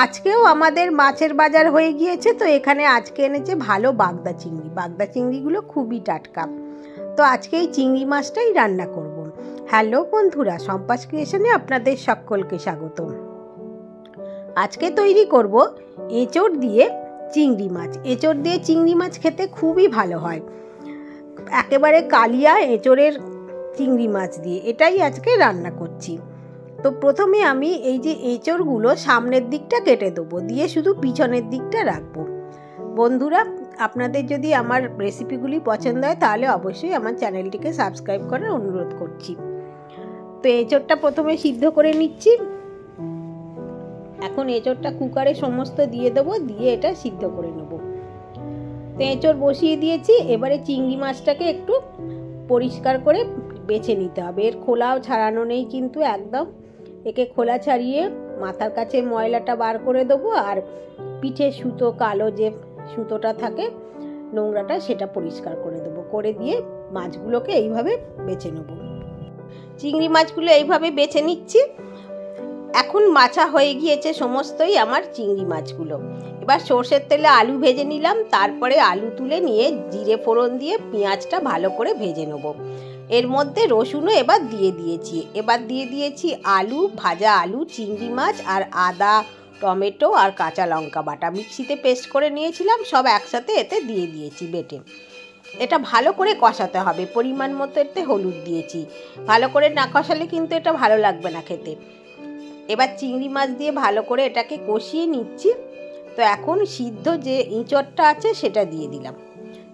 আজকেও আমাদের মাছের বাজার হয়ে গিয়েছে, তো এখানে আজকে এনেছে ভালো বাগদা চিংড়ি। বাগদা চিংড়িগুলো খুবই টাটকা। তো আজকে এই চিংড়ি মাছটাই রান্না করব। হ্যালো বন্ধুরা, সম্পাস ক্রিয়েশনে আপনাদের সকলকে স্বাগত। আজকে তৈরি করব এঁচোড় দিয়ে চিংড়ি মাছ। এঁচোড় দিয়ে চিংড়ি মাছ খেতে খুবই ভালো হয়, একেবারে কালিয়া এঁচোড়ের চিংড়ি মাছ দিয়ে। এটাই আজকে রান্না করছি। তো প্রথমে আমি এই যে এঁচোড়গুলো সামনের দিকটা কেটে দেবো, দিয়ে শুধু পিছনের দিকটা রাখবো। বন্ধুরা, আপনাদের যদি আমার রেসিপিগুলি পছন্দ হয় তাহলে অবশ্যই আমার চ্যানেলটিকে সাবস্ক্রাইব করার অনুরোধ করছি। তো এঁচোড়টা প্রথমে সিদ্ধ করে নিচ্ছি। এখন এঁচোড়টা কুকারে সমস্ত দিয়ে দেবো, দিয়ে এটা সিদ্ধ করে নেব। তো এঁচোড় বসিয়ে দিয়েছি। এবারে চিংড়ি মাছটাকে একটু পরিষ্কার করে বেছে নিতে হবে। এর খোলাও ছাড়ানো নেই কিন্তু একদম। একে খোলা ছাড়িয়ে মাথার কাছে ময়লাটা বার করে দেবো, আর পিঠে সুতো কালো যে সুতোটা থাকে নোংরাটা সেটা পরিষ্কার করে দেবো। করে দিয়ে মাছগুলোকে এইভাবে বেছে নেব। চিংড়ি মাছগুলো এইভাবে বেছে নিচ্ছি। এখন মাছা হয়ে গিয়েছে সমস্তই আমার চিংড়ি মাছগুলো। এবার সর্ষের তেলে আলু ভেজে নিলাম, তারপরে আলু তুলে নিয়ে জিরে ফোড়ন দিয়ে পেঁয়াজটা ভালো করে ভেজে নেব। এর মধ্যে রসুনও এবার দিয়ে দিয়েছি আলু, ভাজা আলু, চিংড়ি মাছ আর আদা, টমেটো আর কাঁচা লঙ্কা বাটা মিক্সিতে পেস্ট করে নিয়েছিলাম, সব একসাথে এতে দিয়ে দিয়েছি বেটে। এটা ভালো করে কষাতে হবে। পরিমাণ মতো এতে হলুদ দিয়েছি। ভালো করে না কষালে কিন্তু এটা ভালো লাগবে না খেতে। এবার চিংড়ি মাছ দিয়ে ভালো করে এটাকে কষিয়ে নিচ্ছি। তো এখন সিদ্ধ যে এঁচোড়টা আছে সেটা দিয়ে দিলাম,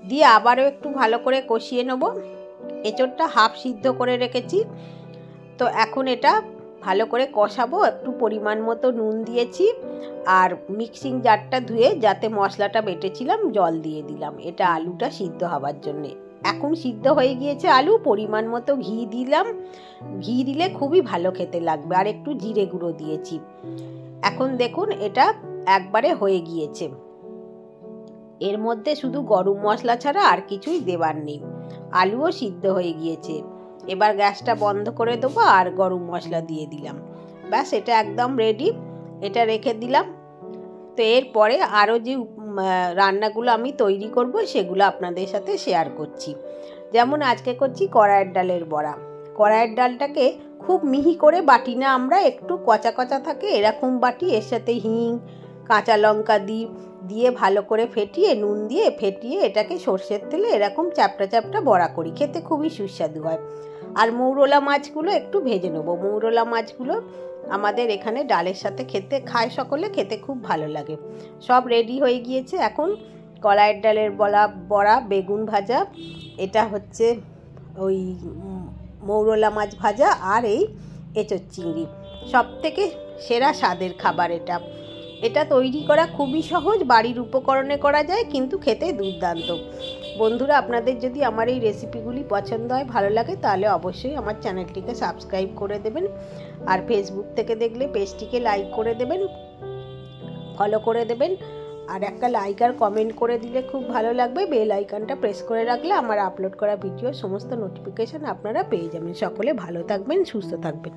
দিয়ে আবারও একটু ভালো করে কষিয়ে নেব। এঁচোড়টা হাফ সিদ্ধ করে রেখেছি। তো এখন এটা ভালো করে কষাবো। একটু পরিমাণ মতো নুন দিয়েছি, আর মিক্সিং জারটা ধুয়ে যাতে মশলাটা বেটেছিলাম জল দিয়ে দিলাম, এটা আলুটা সিদ্ধ হওয়ার জন্যে। এখন সিদ্ধ হয়ে গিয়েছে আলু। পরিমাণ মতো ঘি দিলাম, ঘি দিলে খুবই ভালো খেতে লাগবে, আর একটু জিরে গুঁড়ো দিয়েছি। এখন দেখুন এটা একবারে হয়ে গিয়েছে। এর মধ্যে শুধু গরম মশলা ছাড়া আর কিছুই দেবার নেই। আলুও সিদ্ধ হয়ে গিয়েছে। এবার গ্যাসটা বন্ধ করে দেবো আর গরম মশলা দিয়ে দিলাম। ব্যাস, এটা একদম রেডি। এটা রেখে দিলাম। তো এরপরে আরও যে রান্নাগুলো আমি তৈরি করব সেগুলো আপনাদের সাথে শেয়ার করছি। যেমন আজকে করছি কড়াইয়ের ডালের বড়া। কড়াইয়ের ডালটাকে খুব মিহি করে বাটি না আমরা, একটু কচা কচা থাকে এরকম বাটি। এর সাথে হিং, কাঁচা লঙ্কা দিয়ে ভালো করে ফেটিয়ে, নুন দিয়ে ফেটিয়ে এটাকে সর্ষের তেলে এরকম চ্যাপটা চ্যাপটা বড়া করি। খেতে খুবই সুস্বাদু হয়। আর মৌরলা মাছগুলো একটু ভেজে নেব। মৌরলা মাছগুলো আমাদের এখানে ডালের সাথে খেতে খায় সকলে, খেতে খুব ভালো লাগে। সব রেডি হয়ে গিয়েছে। এখন কড়াইয়ের ডালের বড়া, বেগুন ভাজা, এটা হচ্ছে ওই মৌরলা মাছ ভাজা, আর এই এঁচোড় চিংড়ি। সব থেকে সেরা স্বাদের খাবার এটা। এটা তৈরি করা খুবই সহজ, বাড়ির উপকরণে করা যায়, কিন্তু খেতে দুর্দান্ত। বন্ধুরা, আপনাদের যদি আমার এই রেসিপিগুলি পছন্দ হয়, ভালো লাগে, তাহলে অবশ্যই আমার চ্যানেলটিকে সাবস্ক্রাইব করে দেবেন। আর ফেসবুক থেকে দেখলে পেজটিকে লাইক করে দেবেন, ফলো করে দেবেন। আর একটা লাইক আর কমেন্ট করে দিলে খুব ভালো লাগবে। বেল আইকনটা প্রেস করে রাখলে আমার আপলোড করা ভিডিওর সমস্ত নোটিফিকেশান আপনারা পেয়ে যাবেন। সকলে ভালো থাকবেন, সুস্থ থাকবেন।